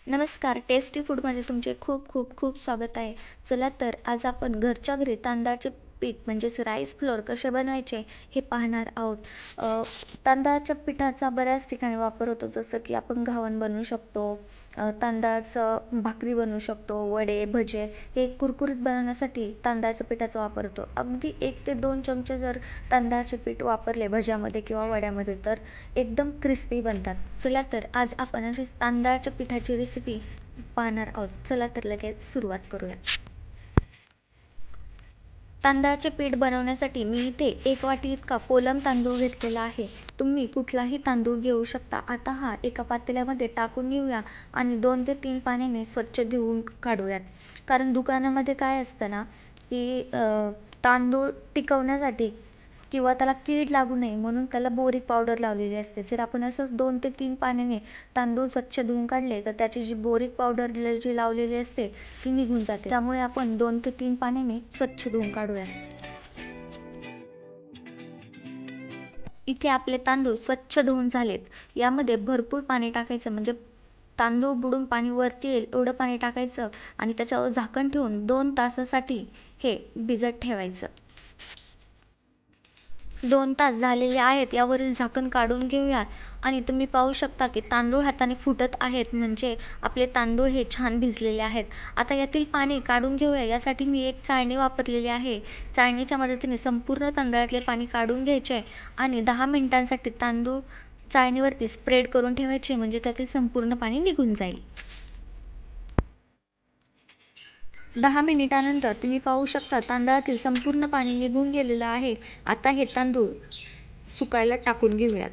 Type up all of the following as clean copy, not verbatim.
नमस्कार. टेस्टी फूडमध्ये तुमचे खूप खूप खूप स्वागत आहे. चला तर आज आपण घरच्या घरी तांदळाचे पीठ म्हणजेच राईस फ्लोअर कसे बनवायचे हे पाहणार आहोत. तांदळाच्या पिठाचा बऱ्याच ठिकाणी वापर होतो, जसं की आपण घावण बनवू शकतो, तांदळाचं भाकरी बनवू शकतो, वडे, भजे हे कुरकुरीत बनवण्यासाठी तांदळाच्या पिठाचा वापर होतो. अगदी 1 ते 2 चमचे जर तांदळाचे पीठ वापरले भज्यामध्ये किंवा वड्यामध्ये तर एकदम क्रिस्पी बनतात. चला तर आज आपण अशी तांदळाच्या पिठाची रेसिपी पाहणार आहोत. चला तर लगेच सुरुवात करूया. तांदळाचे पीठ बनवण्यासाठी मी इथे 1 वाटी इतका कोलम तांदूळ घेतलेला आहे. तुम्ही कुठलाही तांदूळ घेऊ शकता. आता हा एका पातेल्यामध्ये टाकून घेऊया आणि 2 ते 3 पाण्याने स्वच्छ धुवून काढूयात. कारण दुकानामध्ये काय असतं ना, की तांदूळ टिकवण्यासाठी किंवा त्याला कीड लागू नये म्हणून त्याला बोरिक पावडर लावलेली असते. जर आपण असंच 2 ते 3 पाण्याने तांदूळ स्वच्छ धुवून काढले तर त्याची जी बोरिक पावडर जी लावलेली असते ती निघून जाते. त्यामुळे आपण 2 ते 3 पाण्याने स्वच्छ धुवून काढूया. इथे आपले तांदूळ स्वच्छ धुवून झालेत. यामध्ये भरपूर पाणी टाकायचं, म्हणजे तांदूळ बुडून पाणी वरती येईल एवढं पाणी टाकायचं आणि त्याच्यावर झाकण ठेवून 2 तासासाठी हे भिजत ठेवायचं. 2 तास झालेले आहेत. यावरील झाकण काढून घेऊया आणि तुम्ही पाहू शकता की तांदूळ हाताने फुटत आहेत, म्हणजे आपले तांदूळ हे छान भिजलेले आहेत. आता यातील पाणी काढून घेऊया. यासाठी मी एक चाळणी वापरलेली आहे. चाळणीच्या मदतीने संपूर्ण तांदळातले पाणी काढून घ्यायचे आणि 10 मिनिटांसाठी तांदूळ चाळणीवरती स्प्रेड करून ठेवायचे, म्हणजे त्यातील संपूर्ण पाणी निघून जाईल. 10 मिनिटानंतर तुम्ही पाहू शकता तांदळातील संपूर्ण पाणी निघून गेलेलं आहे. आता हे तांदूळ सुकायला टाकून घेऊयात.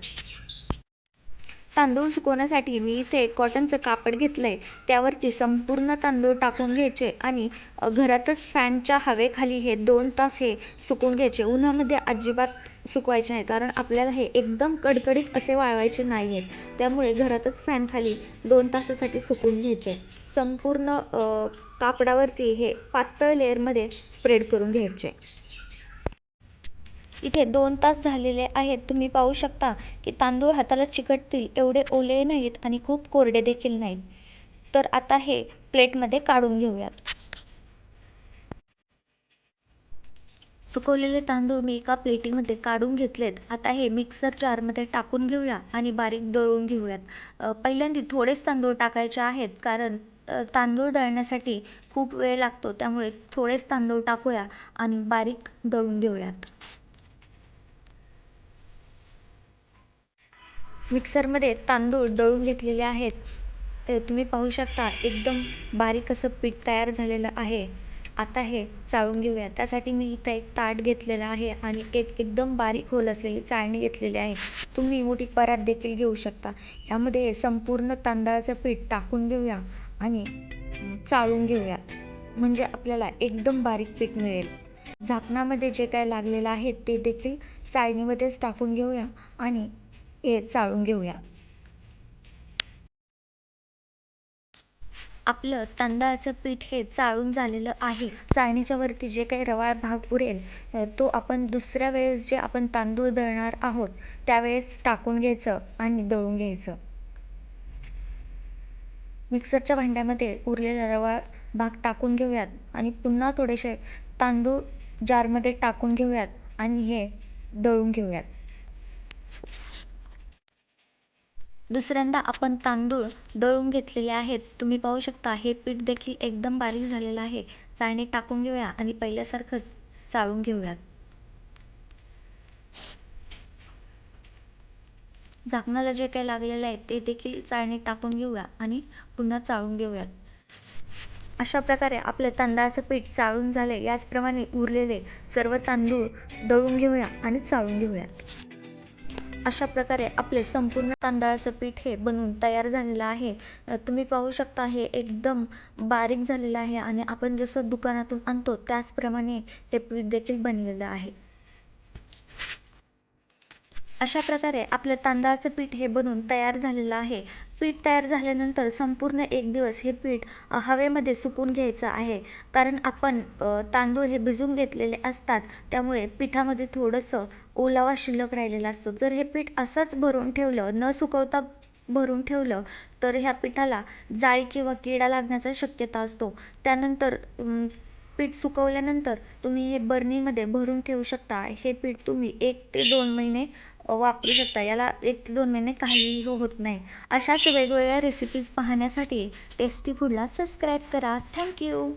तांदूळ सुकवण्यासाठी मी इथे एक कॉटनचं कापड घेतलंय. त्यावरती संपूर्ण तांदूळ टाकून घ्यायचे आणि घरातच फॅनच्या हवेखाली हे 2 तास हे सुकवून घ्यायचे. उन्हामध्ये अजिबात सुकवायचे नाही, कारण आपल्याला हे एकदम कडकडीत असे वाळवायचे नाही आहेत. त्यामुळे घरातच फॅनखाली 2 तासासाठी सुकवून घ्यायचे. संपूर्ण कापडावरती हे पातळ लेअरमध्ये स्प्रेड करून घ्यायचे. इथे 2 तास झालेले आहेत. तुम्ही पाहू शकता की तांदूळ हाताला चिकटतील एवढे ओले नाहीत आणि खूप कोरडे देखील नाहीत. तर आता हे प्लेटमध्ये काढून घेऊयात. सुकवलेले तांदूळ मी एका प्लेटीमध्ये काढून घेतलेत. आता हे मिक्सर जारमध्ये टाकून घेऊया आणि बारीक दळून घेऊयात. पहिल्यांदा थोडेच तांदूळ टाकायचे आहेत, कारण तांदूळ दळण्यासाठी खूप वेळ लागतो. त्यामुळे थोडेच तांदूळ टाकूया आणि बारीक दळून घेऊयात. मिक्सरमध्ये तांदूळ दळून घेतलेले आहेत. तुम्ही पाहू शकता एकदम बारीक असं पीठ तयार झालेलं आहे. आता हे चाळून घेऊया. त्यासाठी मी इथं एक ताट घेतलेलं आहे आणि एक एकदम बारीक होल असलेली चाळणी घेतलेली आहे. तुम्ही मोठी परात देखील घेऊ शकता. यामध्ये संपूर्ण तांदळाचं पीठ टाकून घेऊया आणि चाळून घेऊया, म्हणजे आपल्याला एकदम बारीक पीठ मिळेल. झाकणामध्ये जे काय लागलेलं आहे ते देखील चाळणीमध्येच टाकून घेऊया आणि हे चाळून घेऊया. आपलं तांदळाचं पीठ हे चाळून झालेलं आहे. चाळणीच्या वरती जे काही रवाळ भाग उरेल तो आपण दुसऱ्या वेळेस जे आपण तांदूळ दळणार आहोत त्यावेळेस टाकून घ्यायचं आणि दळून घ्यायचं. मिक्सरच्या भांड्यामध्ये उरलेला रवाळ भाग टाकून घेऊयात आणि पुन्हा थोडेसे तांदूळ जारमध्ये टाकून घेऊयात आणि हे दळून घेऊयात. दुसऱ्यांदा आपण तांदूळ दळून घेतलेले आहेत. तुम्ही पाहू शकता हे पीठ देखील एकदम बारीक झालेलं आहे. चाळणीत टाकून घेऊया आणि पहिल्यासारखंच चाळून घेऊयात. झाकणाला जे काही लागलेलं आहे ते देखील चाळणीत टाकून घेऊया आणि पुन्हा चाळून घेऊयात. अशा प्रकारे आपलं तांदळाचं पीठ चाळून झाले. याचप्रमाणे उरलेले सर्व तांदूळ दळून घेऊया आणि चाळून घेऊयात. अशा प्रकारे आपले संपूर्ण तांदळाचं पीठ हे बनवून तयार झालेलं आहे. तुम्ही पाहू शकता हे एकदम बारीक झालेलं आहे आणि आपण जसं दुकानातून आणतो त्याचप्रमाणे हे पीठ देखील बनलेलं आहे. अशा प्रकारे आपलं तांदळाचं पीठ हे बनून तयार झालेलं आहे. पीठ तयार झाल्यानंतर संपूर्ण 1 दिवस हे पीठ हवेमध्ये सुकून घ्यायचं आहे. कारण आपण तांदूळ हे भिजवून घेतलेले असतात, त्यामुळे पिठामध्ये थोडंसं ओलावा शिल्लक राहिलेला असतो. जर हे पीठ असंच भरून ठेवलं न सुकवता भरून ठेवलं तर ह्या पिठाला जाळी किंवा किडा लागण्याचा शक्यता असतो. त्यानंतर पीठ सुकवल्यानंतर तुम्ही हे बरणीमध्ये भरून ठेवू शकता. हे पीठ तुम्ही 1 ते 2 महिने वापरू शकता. याला 1 ते 2 महिने काहीही होत नाही. अशाच वेगवेगळ्या रेसिपीज पाहण्यासाठी टेस्टी फूडला सबस्क्राईब करा. थँक्यू.